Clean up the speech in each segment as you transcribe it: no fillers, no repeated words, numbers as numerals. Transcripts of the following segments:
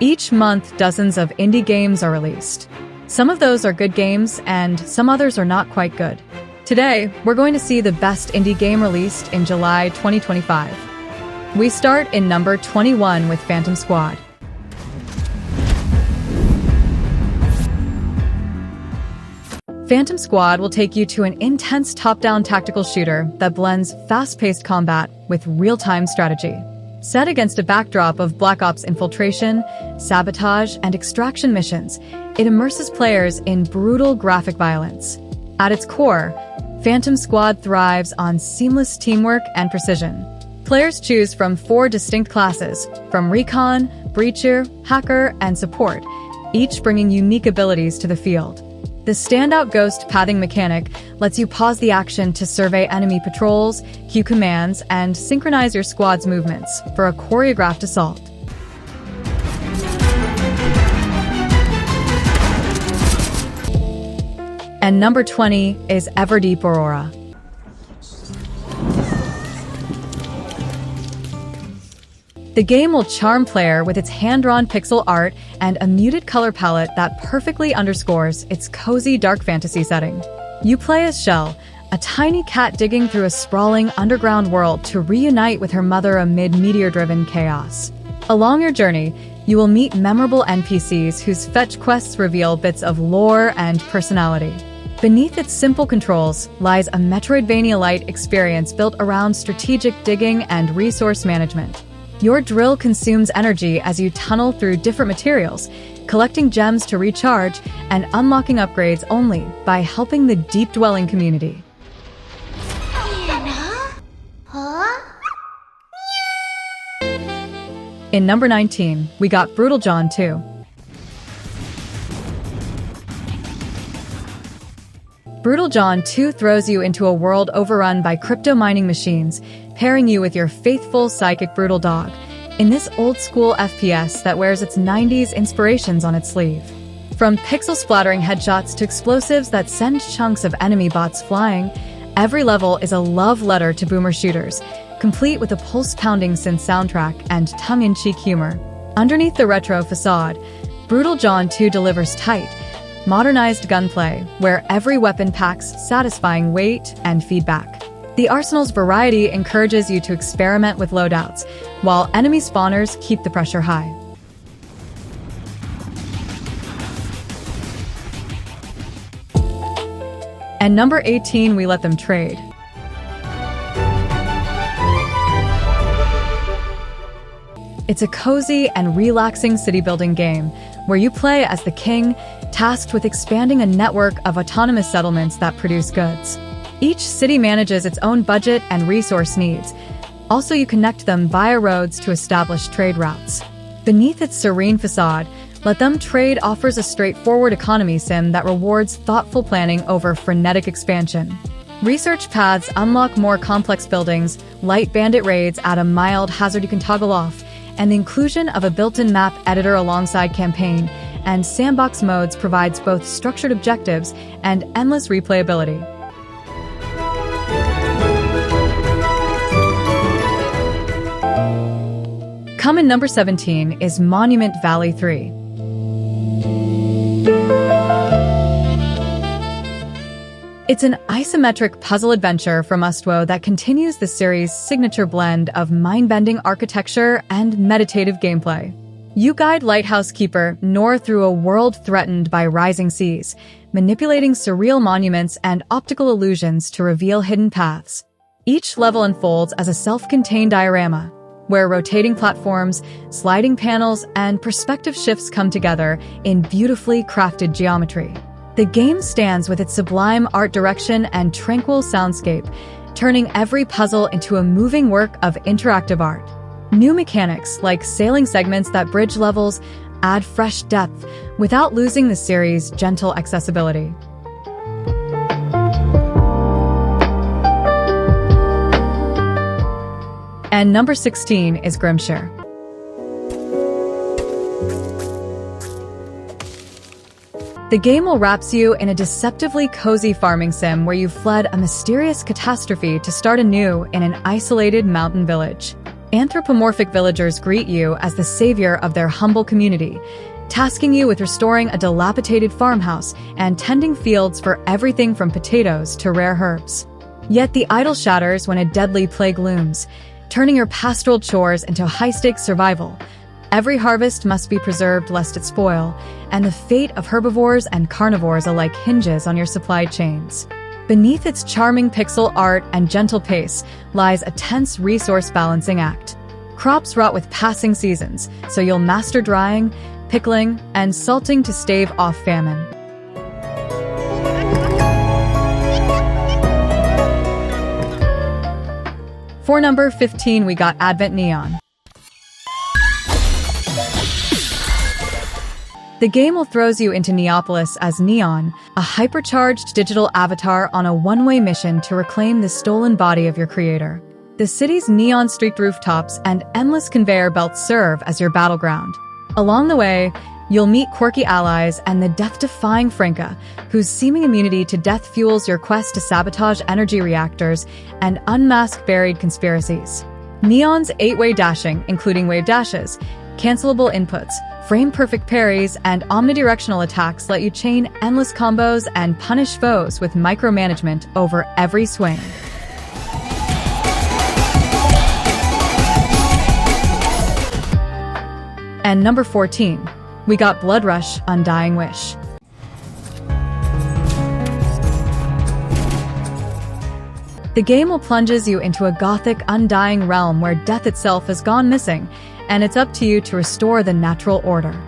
Each month, dozens of indie games are released. Some of those are good games, and some others are not quite good. Today, we're going to see the best indie game released in July 2025. We start in number 21 with Phantom Squad. Phantom Squad will take you to an intense top-down tactical shooter that blends fast-paced combat with real-time strategy. Set against a backdrop of Black Ops infiltration, sabotage, and extraction missions, it immerses players in brutal graphic violence. At its core, Phantom Squad thrives on seamless teamwork and precision. Players choose from 4 distinct classes, from Recon, Breacher, Hacker, and Support, each bringing unique abilities to the field. The standout ghost pathing mechanic lets you pause the action to survey enemy patrols, queue commands, and synchronize your squad's movements for a choreographed assault. And number 20 is Everdeep Aurora. The game will charm player with its hand-drawn pixel art and a muted color palette that perfectly underscores its cozy dark fantasy setting. You play as Shell, a tiny cat digging through a sprawling underground world to reunite with her mother amid meteor-driven chaos. Along your journey, you will meet memorable NPCs whose fetch quests reveal bits of lore and personality. Beneath its simple controls lies a Metroidvania-like experience built around strategic digging and resource management. Your drill consumes energy as you tunnel through different materials, collecting gems to recharge and unlocking upgrades only by helping the deep-dwelling community. In number 19, we got Brutal John 2. Brutal John 2 throws you into a world overrun by crypto mining machines, pairing you with your faithful psychic Brutal Dog, in this old-school FPS that wears its 90s inspirations on its sleeve. From pixel-splattering headshots to explosives that send chunks of enemy bots flying, every level is a love letter to boomer shooters, complete with a pulse-pounding synth soundtrack and tongue-in-cheek humor. Underneath the retro facade, Brutal John 2 delivers tight, modernized gunplay, where every weapon packs satisfying weight and feedback. The arsenal's variety encourages you to experiment with loadouts, while enemy spawners keep the pressure high. And number 18, we let them trade. It's a cozy and relaxing city-building game where you play as the king, tasked with expanding a network of autonomous settlements that produce goods. Each city manages its own budget and resource needs. Also, you connect them via roads to establish trade routes. Beneath its serene facade, Let Them Trade offers a straightforward economy sim that rewards thoughtful planning over frenetic expansion. Research paths unlock more complex buildings, light bandit raids add a mild hazard you can toggle off, and the inclusion of a built-in map editor alongside campaign and sandbox modes provides both structured objectives and endless replayability. Coming number 17 is Monument Valley 3. It's an isometric puzzle adventure from Ustwo that continues the series' signature blend of mind-bending architecture and meditative gameplay. You guide Lighthouse Keeper Nor through a world threatened by rising seas, manipulating surreal monuments and optical illusions to reveal hidden paths. Each level unfolds as a self-contained diorama, where rotating platforms, sliding panels, and perspective shifts come together in beautifully crafted geometry. The game stands with its sublime art direction and tranquil soundscape, turning every puzzle into a moving work of interactive art. New mechanics like sailing segments that bridge levels add fresh depth without losing the series' gentle accessibility. And number 16 is Grimshire. The game will wrap you in a deceptively cozy farming sim where you fled a mysterious catastrophe to start anew in an isolated mountain village. Anthropomorphic villagers greet you as the savior of their humble community, tasking you with restoring a dilapidated farmhouse and tending fields for everything from potatoes to rare herbs. Yet the idol shatters when a deadly plague looms, turning your pastoral chores into high-stakes survival. Every harvest must be preserved lest it spoil, and the fate of herbivores and carnivores alike hinges on your supply chains. Beneath its charming pixel art and gentle pace lies a tense resource balancing act. Crops rot with passing seasons, so you'll master drying, pickling, and salting to stave off famine. For number 15, we got Advent Neon. The game will throws you into Neopolis as Neon, a hypercharged digital avatar on a one-way mission to reclaim the stolen body of your creator. The city's neon-streaked rooftops and endless conveyor belts serve as your battleground. Along the way, you'll meet quirky allies and the death-defying Franca, whose seeming immunity to death fuels your quest to sabotage energy reactors and unmask buried conspiracies. Neon's 8-way dashing, including wave dashes, cancelable inputs, frame-perfect parries, and omnidirectional attacks let you chain endless combos and punish foes with micromanagement over every swing. And number 14, we got Bloodrush, Undying Wish. The game will plunges you into a gothic, undying realm where death itself has gone missing, and it's up to you to restore the natural order.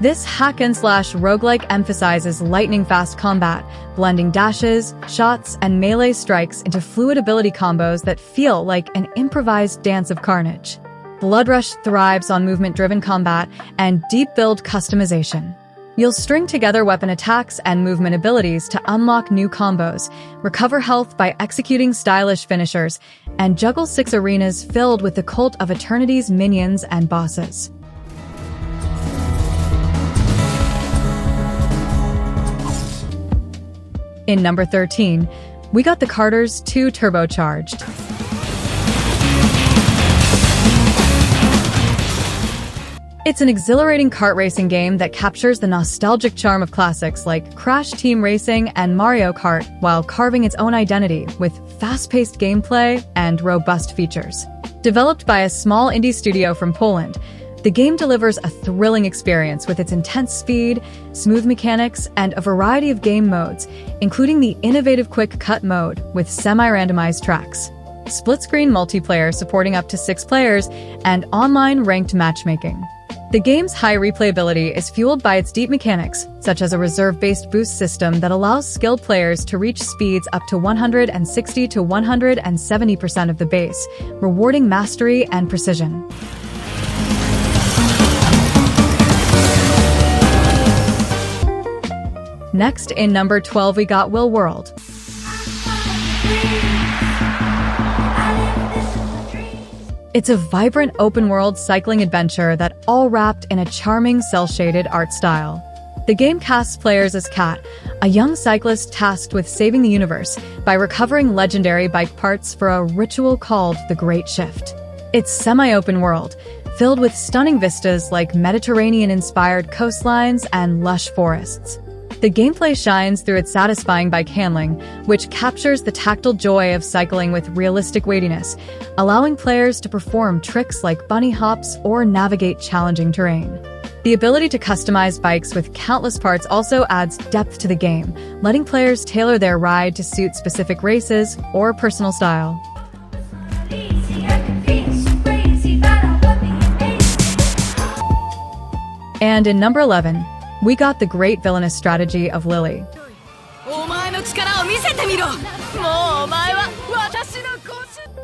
This hack-and-slash roguelike emphasizes lightning-fast combat, blending dashes, shots, and melee strikes into fluid ability combos that feel like an improvised dance of carnage. Bloodrush thrives on movement-driven combat and deep-build customization. You'll string together weapon attacks and movement abilities to unlock new combos, recover health by executing stylish finishers, and juggle 6 arenas filled with the Cult of Eternity's minions and bosses. In number 13, we got the Karters 2 Turbocharged. It's an exhilarating kart racing game that captures the nostalgic charm of classics like Crash Team Racing and Mario Kart while carving its own identity with fast-paced gameplay and robust features. Developed by a small indie studio from Poland, the game delivers a thrilling experience with its intense speed, smooth mechanics, and a variety of game modes, including the innovative Quick Cut mode with semi-randomized tracks, split-screen multiplayer supporting up to 6 players, and online ranked matchmaking. The game's high replayability is fueled by its deep mechanics, such as a reserve-based boost system that allows skilled players to reach speeds up to 160 to 170% of the base, rewarding mastery and precision. Next, in number 12, we got Will World. It's a vibrant open-world cycling adventure that all wrapped in a charming cel-shaded art style. The game casts players as Kat, a young cyclist tasked with saving the universe by recovering legendary bike parts for a ritual called the Great Shift. It's semi-open world, filled with stunning vistas like Mediterranean-inspired coastlines and lush forests. The gameplay shines through its satisfying bike handling, which captures the tactile joy of cycling with realistic weightiness, allowing players to perform tricks like bunny hops or navigate challenging terrain. The ability to customize bikes with countless parts also adds depth to the game, letting players tailor their ride to suit specific races or personal style. And in number 11, we got the great villainous strategy of Lily.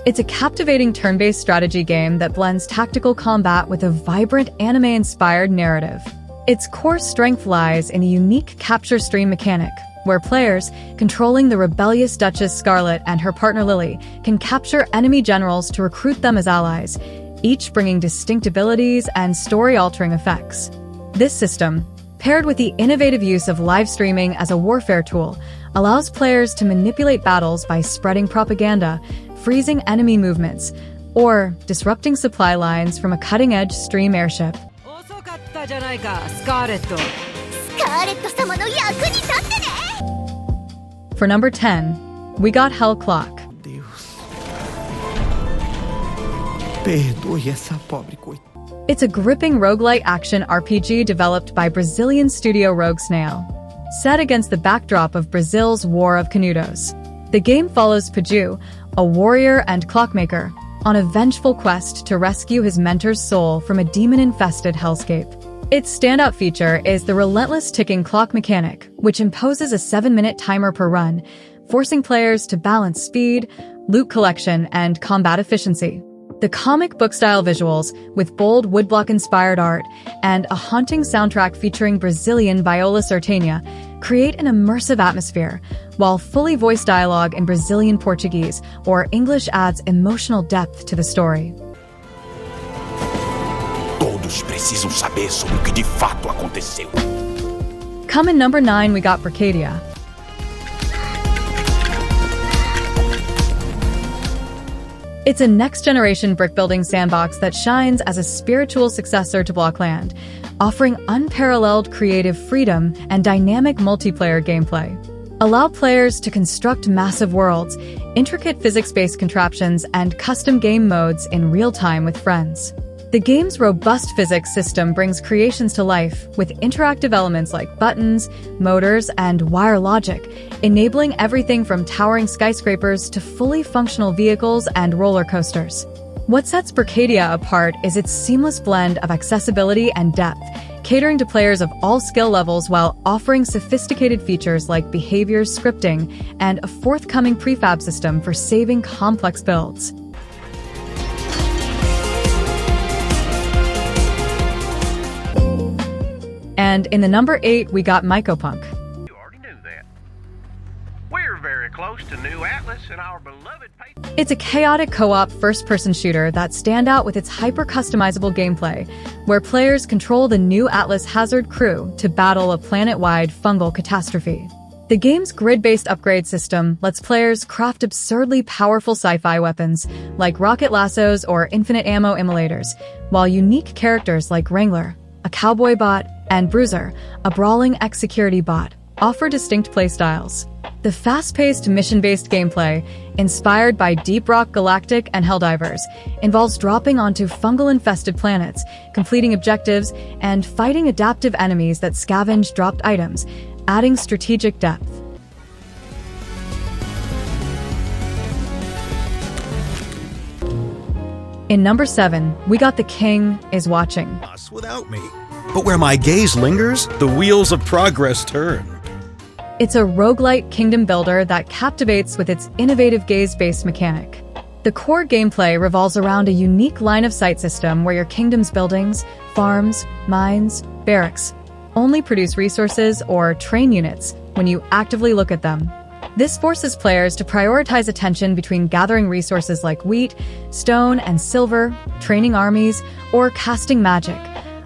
It's a captivating turn-based strategy game that blends tactical combat with a vibrant anime-inspired narrative. Its core strength lies in a unique capture stream mechanic, where players, controlling the rebellious Duchess Scarlet and her partner Lily, can capture enemy generals to recruit them as allies, each bringing distinct abilities and story-altering effects. This system, paired with the innovative use of live streaming as a warfare tool, allows players to manipulate battles by spreading propaganda, freezing enemy movements, or disrupting supply lines from a cutting-edge stream airship. For number 10, we got Hell Clock. It's a gripping roguelite action RPG developed by Brazilian studio Rogue Snail, set against the backdrop of Brazil's War of Canudos. The game follows Paju, a warrior and clockmaker, on a vengeful quest to rescue his mentor's soul from a demon-infested hellscape. Its standout feature is the relentless ticking clock mechanic, which imposes a 7-minute timer per run, forcing players to balance speed, loot collection, and combat efficiency. The comic book-style visuals, with bold woodblock-inspired art and a haunting soundtrack featuring Brazilian viola certana, create an immersive atmosphere, while fully voiced dialogue in Brazilian Portuguese or English adds emotional depth to the story. Todos precisam saber sobre o que de fato aconteceu. Coming number 9, we got Brickadia. It's a next-generation brick-building sandbox that shines as a spiritual successor to Blockland, offering unparalleled creative freedom and dynamic multiplayer gameplay. Allow players to construct massive worlds, intricate physics-based contraptions, and custom game modes in real time with friends. The game's robust physics system brings creations to life with interactive elements like buttons, motors, and wire logic, enabling everything from towering skyscrapers to fully functional vehicles and roller coasters. What sets Brickadia apart is its seamless blend of accessibility and depth, catering to players of all skill levels while offering sophisticated features like behavior scripting and a forthcoming prefab system for saving complex builds. And in the number 8, we got Mycopunk. You already knew that. We're very close to New Atlas and our beloved paper. It's a chaotic co-op first-person shooter that stands out with its hyper-customizable gameplay, where players control the New Atlas Hazard crew to battle a planet-wide fungal catastrophe. The game's grid-based upgrade system lets players craft absurdly powerful sci-fi weapons like rocket lassos or infinite ammo immolators, while unique characters like Wrangler, a cowboy bot, and Bruiser, a brawling ex-security bot, offer distinct playstyles. The fast-paced, mission-based gameplay, inspired by Deep Rock Galactic and Helldivers, involves dropping onto fungal-infested planets, completing objectives, and fighting adaptive enemies that scavenge dropped items, adding strategic depth. In number 7, we got The King is Watching. Us without me. But where my gaze lingers, the wheels of progress turn. It's a roguelite kingdom builder that captivates with its innovative gaze-based mechanic. The core gameplay revolves around a unique line-of-sight system where your kingdom's buildings, farms, mines, barracks only produce resources or train units when you actively look at them. This forces players to prioritize attention between gathering resources like wheat, stone, and silver, training armies, or casting magic,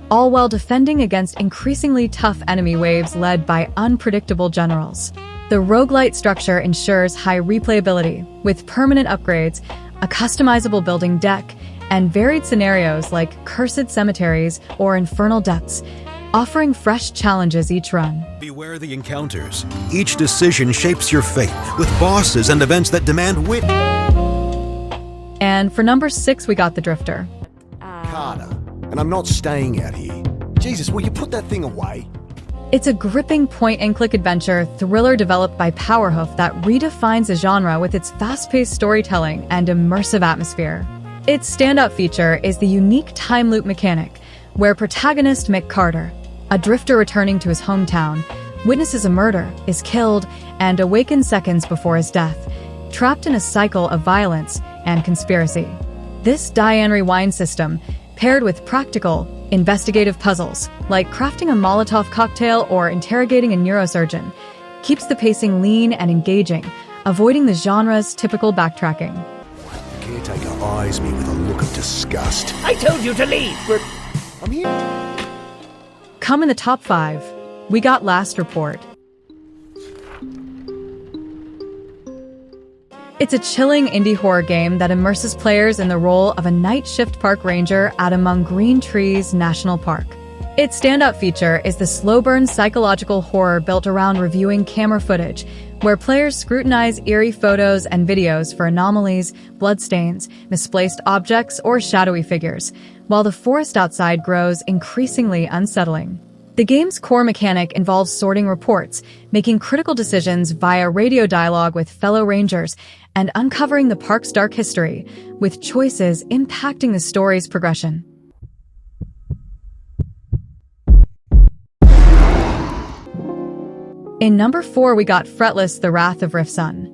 all while defending against increasingly tough enemy waves led by unpredictable generals. The roguelite structure ensures high replayability, with permanent upgrades, a customizable building deck, and varied scenarios like cursed cemeteries or infernal depths, offering fresh challenges each run. Beware the encounters. Each decision shapes your fate, with bosses and events that demand wit. And for number 6, we got The Drifter. Karter, and I'm not staying out here. Jesus, will you put that thing away? It's a gripping point-and-click adventure thriller developed by Powerhoof that redefines the genre with its fast-paced storytelling and immersive atmosphere. Its standout feature is the unique time loop mechanic, where protagonist Karter, a drifter returning to his hometown, witnesses a murder, is killed, and awakens seconds before his death, trapped in a cycle of violence and conspiracy. This die-and-rewind system, paired with practical, investigative puzzles, like crafting a Molotov cocktail or interrogating a neurosurgeon, keeps the pacing lean and engaging, avoiding the genre's typical backtracking. The caretaker eyes me with a look of disgust. I told you to leave! I'm here. Come in the top 5, we got Last Report. It's a chilling indie horror game that immerses players in the role of a night shift park ranger at Among Green Trees National Park. Its standout feature is the slow-burn psychological horror built around reviewing camera footage, where players scrutinize eerie photos and videos for anomalies, bloodstains, misplaced objects, or shadowy figures, while the forest outside grows increasingly unsettling. The game's core mechanic involves sorting reports, making critical decisions via radio dialogue with fellow rangers, and uncovering the park's dark history, with choices impacting the story's progression. In number 4, we got Fretless: The Wrath of Rifsun.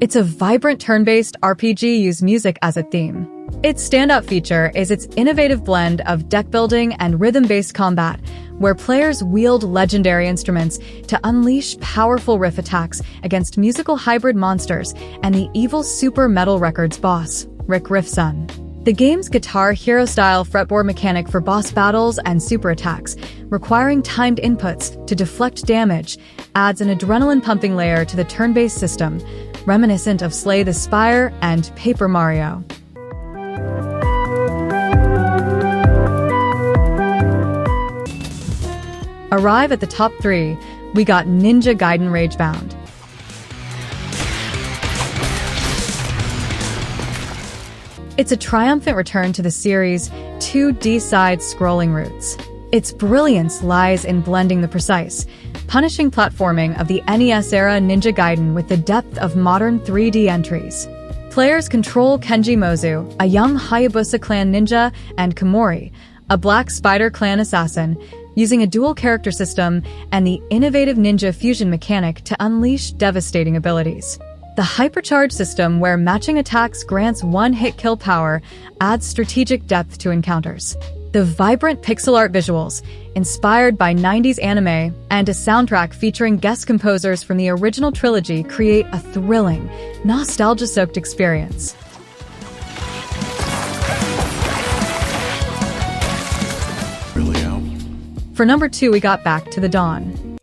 It's a vibrant turn-based RPG using music as a theme. Its standout feature is its innovative blend of deck building and rhythm-based combat, where players wield legendary instruments to unleash powerful riff attacks against musical hybrid monsters and the evil Super Metal Records boss, Rick Rifsun. The game's Guitar Hero-style fretboard mechanic for boss battles and super attacks, requiring timed inputs to deflect damage, adds an adrenaline-pumping layer to the turn-based system, reminiscent of Slay the Spire and Paper Mario. Arrive at the top 3, we got Ninja Gaiden Ragebound. It's a triumphant return to the series' 2D side-scrolling roots. Its brilliance lies in blending the precise, punishing platforming of the NES-era Ninja Gaiden with the depth of modern 3D entries. Players control Kenji Mozu, a young Hayabusa clan ninja, and Komori, a Black Spider clan assassin, using a dual character system and the innovative ninja fusion mechanic to unleash devastating abilities. The hypercharge system, where matching attacks grants one-hit kill power, adds strategic depth to encounters. The vibrant pixel art visuals, inspired by 90s anime, and a soundtrack featuring guest composers from the original trilogy create a thrilling, nostalgia-soaked experience. For number 2, we got Back to the Dawn.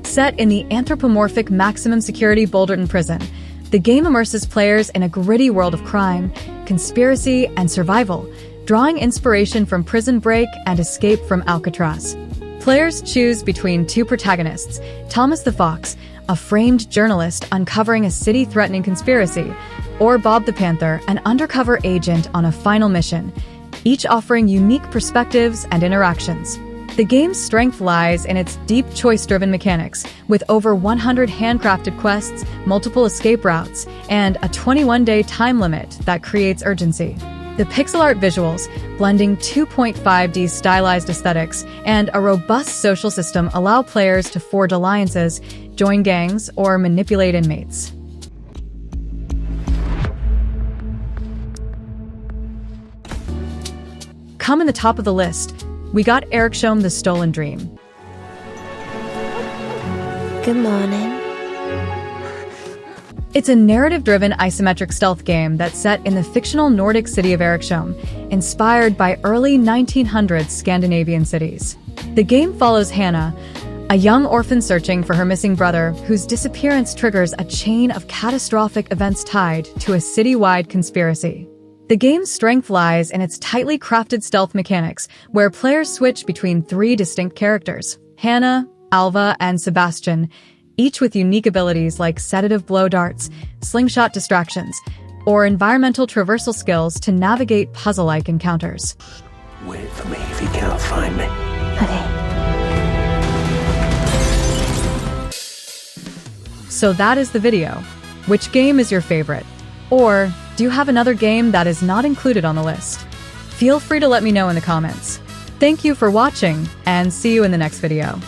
Set in the anthropomorphic maximum security Boulderton prison, the game immerses players in a gritty world of crime, conspiracy, and survival, drawing inspiration from Prison Break and Escape from Alcatraz. Players choose between 2 protagonists, Thomas the Fox, a framed journalist uncovering a city-threatening conspiracy, or Bob the Panther, an undercover agent on a final mission, each offering unique perspectives and interactions. The game's strength lies in its deep choice-driven mechanics, with over 100 handcrafted quests, multiple escape routes, and a 21-day time limit that creates urgency. The pixel art visuals, blending 2.5D stylized aesthetics and a robust social system, allow players to forge alliances, join gangs, or manipulate inmates. Come in the top of the list, we got Ericshome: The Stolen Dream. Good morning. It's a narrative-driven isometric stealth game that's set in the fictional Nordic city of Ericshome, inspired by early 1900s Scandinavian cities. The game follows Hannah, a young orphan searching for her missing brother, whose disappearance triggers a chain of catastrophic events tied to a citywide conspiracy. The game's strength lies in its tightly crafted stealth mechanics, where players switch between 3 distinct characters, Hannah, Alva, and Sebastian, each with unique abilities like sedative blow darts, slingshot distractions, or environmental traversal skills to navigate puzzle-like encounters. Wait for me if you cannot find me. Okay. So that is the video. Which game is your favorite? Or do you have another game that is not included on the list? Feel free to let me know in the comments. Thank you for watching, and see you in the next video.